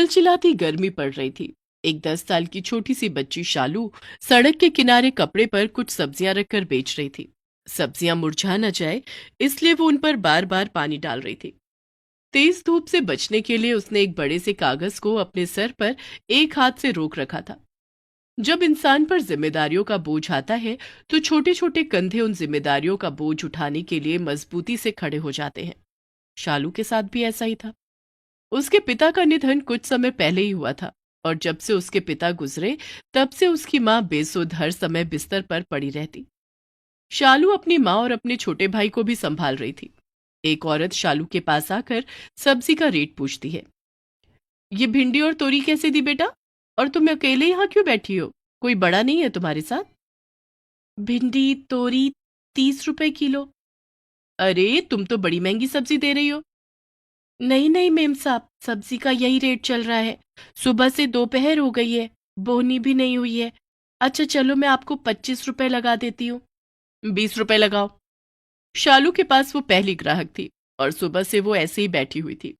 चिलचिलाती गर्मी पड़ रही थी। एक 10 साल की छोटी सी बच्ची शालू सड़क के किनारे कपड़े पर कुछ सब्जियां रखकर बेच रही थी। सब्जियां मुरझा न जाए, इसलिए वो उन पर बार बार पानी डाल रही थी। तेज धूप से बचने के लिए उसने एक बड़े से कागज को अपने सर पर एक हाथ से रोक रखा था। जब इंसान पर जिम्मेदारियों का बोझ आता है तो छोटे छोटे कंधे उन जिम्मेदारियों का बोझ उठाने के लिए मजबूती से खड़े हो जाते हैं। शालू के साथ भी ऐसा ही था। उसके पिता का निधन कुछ समय पहले ही हुआ था, और जब से उसके पिता गुजरे तब से उसकी माँ बेसुध हर समय बिस्तर पर पड़ी रहती। शालू अपनी माँ और अपने छोटे भाई को भी संभाल रही थी। एक औरत शालू के पास आकर सब्जी का रेट पूछती है। ये भिंडी और तोरी कैसे दी बेटा? और तुम अकेले यहाँ क्यों बैठी हो? कोई बड़ा नहीं है तुम्हारे साथ? भिंडी तोरी 30 रुपए किलो। अरे तुम तो बड़ी महंगी सब्जी दे रही हो। नहीं नहीं मेम साहब, सब्जी का यही रेट चल रहा है। सुबह से दोपहर हो गई है, बोनी भी नहीं हुई है। अच्छा चलो, मैं आपको 25 रुपए लगा देती हूँ। 20 रुपए लगाओ। शालू के पास वो पहली ग्राहक थी और सुबह से वो ऐसे ही बैठी हुई थी।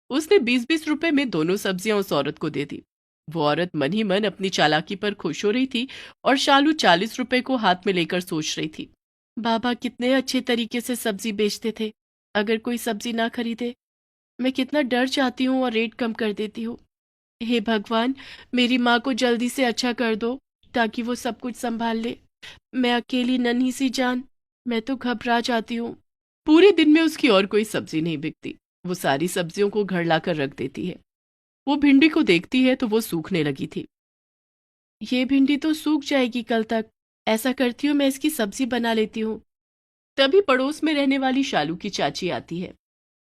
उसने 20-20 रुपए में दोनों सब्जियां उस औरत को दे दी। वो औरत मन ही मन अपनी चालाकी पर खुश हो रही थी और शालू 40 रुपए को हाथ में लेकर सोच रही थी, बाबा कितने अच्छे तरीके से सब्जी बेचते थे। अगर कोई सब्जी ना खरीदे, मैं कितना डर जाती हूँ और रेट कम कर देती हूँ। हे भगवान, मेरी माँ को जल्दी से अच्छा कर दो ताकि वो सब कुछ संभाल ले। मैं अकेली नन्ही सी जान, मैं तो घबरा जाती हूँ। पूरे दिन में उसकी और कोई सब्जी नहीं बिकती। वो सारी सब्जियों को घर लाकर रख देती है। वो भिंडी को देखती है तो वो सूखने लगी थी। ये भिंडी तो सूख जाएगी कल तक। ऐसा करती हूँ, मैं इसकी सब्जी बना लेती हूँ। तभी पड़ोस में रहने वाली शालू की चाची आती है।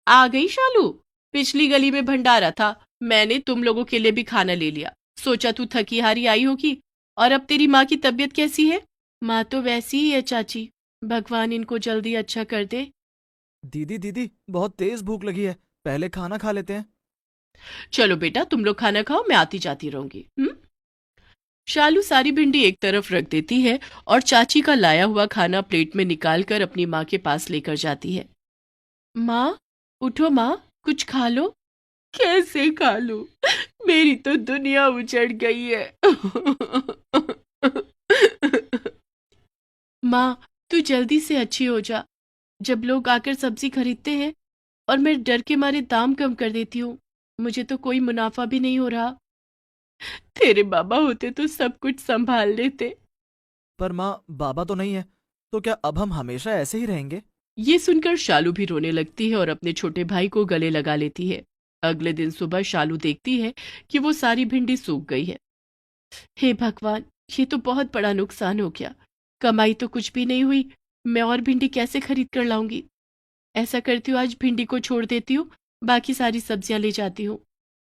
आ गई शालू? पिछली गली में भंडारा था, मैंने तुम लोगों के लिए भी खाना ले लिया। सोचा तू थकी हारी आई होगी। और अब तेरी माँ की तबीयत कैसी है? माँ तो वैसी ही है चाची, भगवान इनको जल्दी अच्छा कर दे। दीदी दीदी, बहुत तेज भूख लगी है। पहले खाना खा लेते हैं। चलो बेटा, तुम लोग खाना खाओ, मैं आती जाती रहूंगी। शालू सारी भिंडी एक तरफ रख देती है और चाची का लाया हुआ खाना प्लेट में निकालकर अपनी माँ के पास लेकर जाती है। माँ, उठो माँ, कुछ खा लो। कैसे खा लूं? मेरी तो दुनिया उजड़ गई है। माँ, तू जल्दी से अच्छी हो जा। जब लोग आकर सब्जी खरीदते हैं और मैं डर के मारे दाम कम कर देती हूँ, मुझे तो कोई मुनाफा भी नहीं हो रहा। तेरे बाबा होते तो सब कुछ संभाल लेते। पर माँ, बाबा तो नहीं है, तो क्या अब हम हमेशा ऐसे ही रहेंगे? ये सुनकर शालू भी रोने लगती है और अपने छोटे भाई को गले लगा लेती है। अगले दिन सुबह शालू देखती है कि वो सारी भिंडी सूख गई है। हे भगवान, ये तो बहुत बड़ा नुकसान हो गया। कमाई तो कुछ भी नहीं हुई। मैं और भिंडी कैसे खरीद कर लाऊंगी? ऐसा करती हूँ, आज भिंडी को छोड़ देती हूँ, बाकी सारी सब्जियां ले जाती हूँ।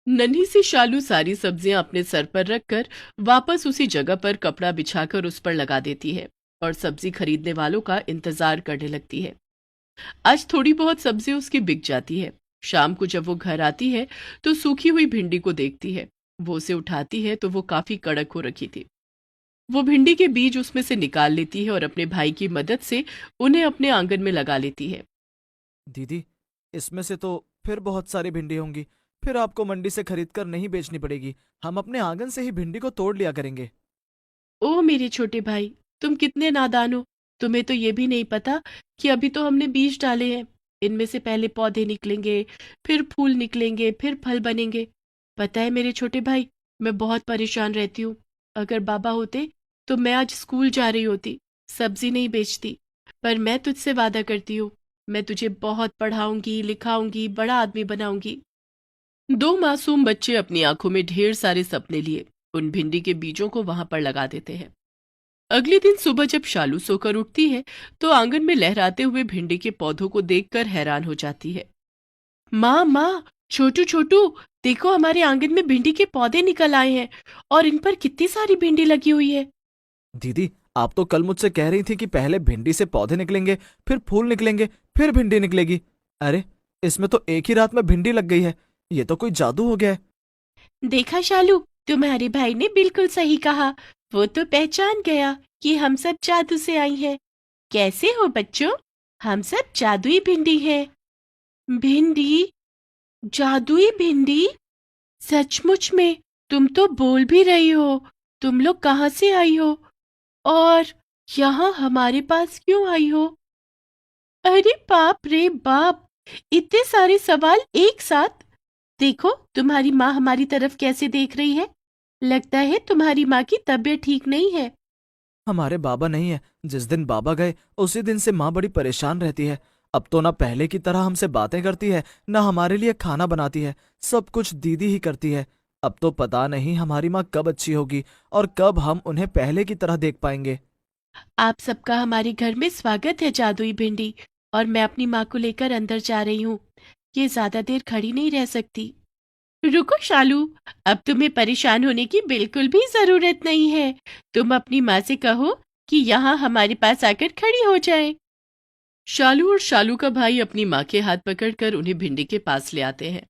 नन्ही सी शालू सारी सब्जियां अपने सर पर रखकर वापस उसी जगह पर कपड़ा बिछाकर उस पर लगा देती है और सब्जी खरीदने वालों का इंतजार करने लगती है। आज थोड़ी बहुत सब्जी उसकी बिक जाती है। शाम को जब वो घर आती है तो सूखी हुई भिंडी को देखती है। वो उसे उठाती है तो वो काफी कड़क हो रखी थी। वो भिंडी के बीज उसमें से निकाल लेती है और अपने भाई की मदद से उन्हें अपने आंगन में लगा लेती है। दीदी, इसमें से तो फिर बहुत सारी भिंडी होंगी। फिर आपको मंडी से खरीद कर नहीं बेचनी पड़ेगी। हम अपने आंगन से ही भिंडी को तोड़ लिया करेंगे। ओ मेरे छोटे भाई, तुम कितने नादान हो। तुम्हें तो ये भी नहीं पता कि अभी तो हमने बीज डाले हैं। इनमें से पहले पौधे निकलेंगे, फिर फूल निकलेंगे, फिर फल बनेंगे। पता है मेरे छोटे भाई, मैं बहुत परेशान रहती हूँ। अगर बाबा होते तो मैं आज स्कूल जा रही होती, सब्जी नहीं बेचती। पर मैं तुझसे वादा करती हूँ, मैं तुझे बहुत पढ़ाऊंगी, लिखाऊंगी, बड़ा आदमी बनाऊंगी। दो मासूम बच्चे अपनी आंखों में ढेर सारे सपने लिए उन भिंडी के बीजों को वहां पर लगा देते हैं। अगले दिन सुबह जब शालू सोकर उठती है तो आंगन में लहराते हुए भिंडी के पौधों को देखकर हैरान हो जाती है। माँ माँ, छोटू छोटू, देखो हमारे आंगन में भिंडी के पौधे निकल आए हैं और इन पर कितनी सारी भिंडी लगी हुई है। दीदी, आप तो कल मुझसे कह रही थी कि पहले भिंडी से पौधे निकलेंगे, फिर फूल निकलेंगे, फिर भिंडी निकलेगी। अरे, इसमें तो एक ही रात में भिंडी लग गई है। ये तो कोई जादू हो गया है। देखा शालू, तुम्हारे भाई ने बिल्कुल सही कहा। वो तो पहचान गया कि हम सब जादू से आई हैं। कैसे हो बच्चों? हम सब जादुई भिंडी हैं। भिंडी? जादुई भिंडी? सचमुच में तुम तो बोल भी रही हो। तुम लोग कहाँ से आई हो और यहाँ हमारे पास क्यों आई हो? अरे बाप रे बाप, इतने सारे सवाल एक साथ। देखो तुम्हारी माँ हमारी तरफ कैसे देख रही है। लगता है तुम्हारी माँ की तबीयत ठीक नहीं है। हमारे बाबा नहीं है। जिस दिन बाबा गए उसी दिन से माँ बड़ी परेशान रहती है। अब तो ना पहले की तरह हमसे बातें करती है, ना हमारे लिए खाना बनाती है। सब कुछ दीदी ही करती है। अब तो पता नहीं हमारी माँ कब अच्छी होगी और कब हम उन्हें पहले की तरह देख पाएंगे। आप सबका हमारे घर में स्वागत है जादुई भिंडी। और मैं अपनी माँ को लेकर अंदर जा रही हूँ। ये ज्यादा देर खड़ी नहीं रह सकती। रुको शालू, अब तुम्हें परेशान होने की बिल्कुल भी जरूरत नहीं है। तुम अपनी माँ से कहो कि यहाँ हमारे पास आकर खड़ी हो जाए। शालू और शालू का भाई अपनी माँ के हाथ पकड़कर उन्हें भिंडी के पास ले आते हैं।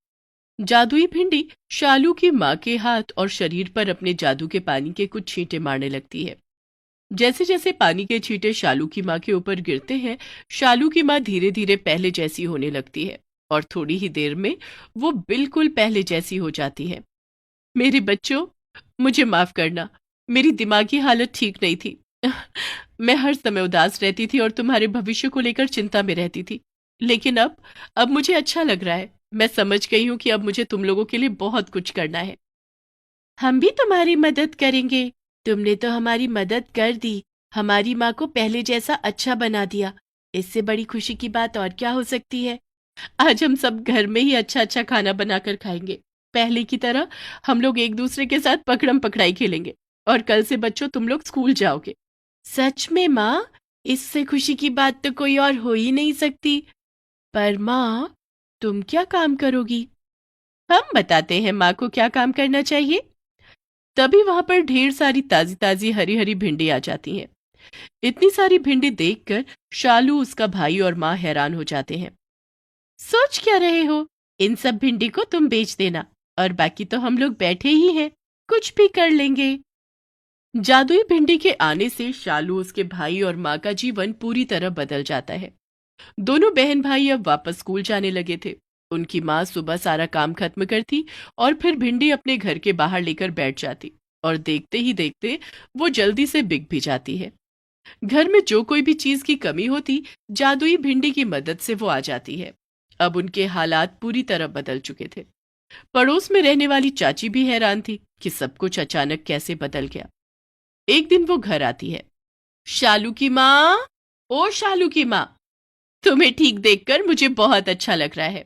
जादुई भिंडी शालू की माँ के हाथ और शरीर पर अपने जादू के पानी के कुछ छींटे मारने लगती है। जैसे जैसे पानी के छींटे शालू की माँ के ऊपर गिरते हैं, शालू की माँ धीरे धीरे पहले जैसी होने लगती है और थोड़ी ही देर में वो बिल्कुल पहले जैसी हो जाती है। मेरे बच्चों, मुझे माफ करना, मेरी दिमागी हालत ठीक नहीं थी। मैं हर समय उदास रहती थी और तुम्हारे भविष्य को लेकर चिंता में रहती थी। लेकिन अब मुझे अच्छा लग रहा है। मैं समझ गई हूँ कि अब मुझे तुम लोगों के लिए बहुत कुछ करना है। हम भी तुम्हारी मदद करेंगे। तुमने तो हमारी मदद कर दी, हमारी माँ को पहले जैसा अच्छा बना दिया। इससे बड़ी खुशी की बात और क्या हो सकती है। आज हम सब घर में ही अच्छा अच्छा खाना बनाकर खाएंगे। पहले की तरह हम लोग एक दूसरे के साथ पकड़म पकड़ाई खेलेंगे। और कल से बच्चों तुम लोग स्कूल जाओगे। सच में माँ, इससे खुशी की बात तो कोई और हो ही नहीं सकती। पर माँ, तुम क्या काम करोगी? हम बताते हैं माँ को क्या काम करना चाहिए। तभी वहां पर ढेर सारी ताजी ताजी हरी हरी भिंडी आ जाती हैं। इतनी सारी भिंडी देखकर शालू, उसका भाई और माँ हैरान हो जाते हैं। सोच क्या रहे हो? इन सब भिंडी को तुम बेच देना और बाकी तो हम लोग बैठे ही हैं, कुछ भी कर लेंगे। जादुई भिंडी के आने से शालू, उसके भाई और माँ का जीवन पूरी तरह बदल जाता है। दोनों बहन भाई अब वापस स्कूल जाने लगे थे। उनकी माँ सुबह सारा काम खत्म करती और फिर भिंडी अपने घर के बाहर लेकर बैठ जाती और देखते ही देखते वो जल्दी से बिक भी जाती है। घर में जो कोई भी चीज की कमी होती, जादुई भिंडी की मदद से वो आ जाती है। अब उनके हालात पूरी तरह बदल चुके थे। पड़ोस में रहने वाली चाची भी हैरान थी कि सब कुछ अचानक कैसे बदल गया। एक दिन वो घर आती है। शालू की माँ, ओ शालू की माँ, तुम्हें ठीक देखकर मुझे बहुत अच्छा लग रहा है।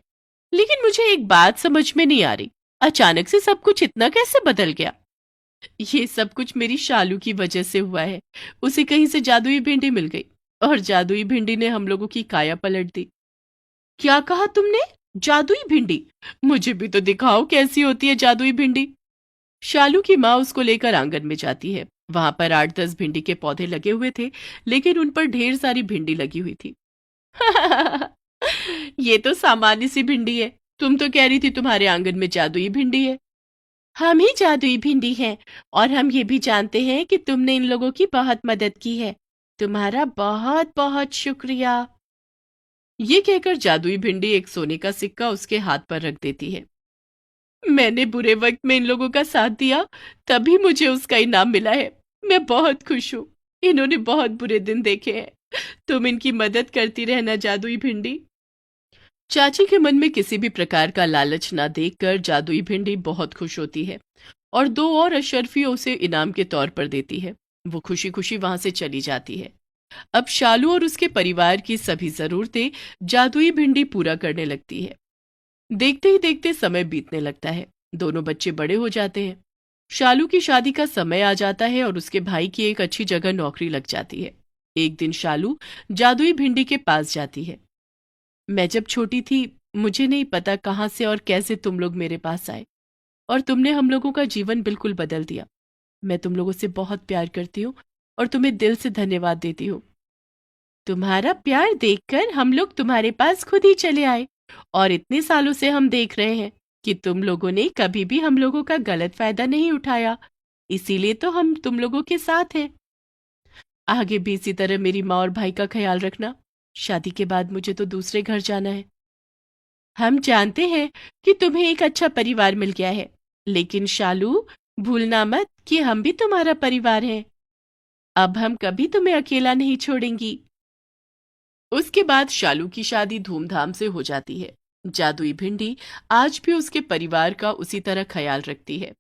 लेकिन मुझे एक बात समझ में नहीं आ रही, अचानक से सब कुछ इतना कैसे बदल गया? ये सब कुछ मेरी शालू की वजह से हुआ है। उसे कहीं से जादुई भिंडी मिल गई और जादुई भिंडी ने हम लोगों की काया पलट दी। क्या कहा तुमने? जादुई भिंडी? मुझे भी तो दिखाओ कैसी होती है जादुई भिंडी। शालू की माँ उसको लेकर आंगन में जाती है। वहां पर 8-10 भिंडी के पौधे लगे हुए थे, लेकिन उन पर ढेर सारी भिंडी लगी हुई थी। ये तो सामान्य सी भिंडी है। तुम तो कह रही थी तुम्हारे आंगन में जादुई भिंडी है। हम ही जादुई भिंडी हैं और हम ये भी जानते हैं कि तुमने इन लोगों की बहुत मदद की है। तुम्हारा बहुत बहुत शुक्रिया। ये कहकर जादुई भिंडी एक सोने का सिक्का उसके हाथ पर रख देती है। मैंने बुरे वक्त में इन लोगों का साथ दिया, तभी मुझे उसका इनाम मिला है। मैं बहुत खुश हूँ। इन्होंने बहुत बुरे दिन देखे हैं। तुम इनकी मदद करती रहना जादुई भिंडी। चाची के मन में किसी भी प्रकार का लालच ना देखकर जादुई भिंडी बहुत खुश होती है और 2 और अशर्फियों उसे इनाम के तौर पर देती है। वो खुशी खुशी वहां से चली जाती है। अब शालू और उसके परिवार की सभी जरूरतें जादुई भिंडी पूरा करने लगती है। देखते ही देखते समय बीतने लगता है। दोनों बच्चे बड़े हो जाते हैं। शालू की शादी का समय आ जाता है और उसके भाई की एक अच्छी जगह नौकरी लग जाती है। एक दिन शालू जादुई भिंडी के पास जाती है। मैं जब छोटी थी, मुझे नहीं पता कहाँ से और कैसे तुम लोग मेरे पास आए और तुमने हम लोगों का जीवन बिल्कुल बदल दिया। मैं तुम लोगों से बहुत प्यार करती हूँ और तुम्हें दिल से धन्यवाद देती हूँ। तुम्हारा प्यार देखकर हम लोग तुम्हारे पास खुद ही चले आए और इतने सालों से हम देख रहे हैं कि तुम लोगों ने कभी भी हम लोगों का गलत फायदा नहीं उठाया। इसीलिए तो हम तुम लोगों के साथ हैं। आगे भी इसी तरह मेरी माँ और भाई का ख्याल रखना। शादी के बाद मुझे तो दूसरे घर जाना है। हम जानते हैं कि तुम्हें एक अच्छा परिवार मिल गया है। लेकिन शालू, भूलना मत कि हम भी तुम्हारा परिवार हैं। अब हम कभी तुम्हें अकेला नहीं छोड़ेंगी। उसके बाद शालू की शादी धूमधाम से हो जाती है। जादुई भिंडी आज भी उसके परिवार का उसी तरह ख्याल रखती है।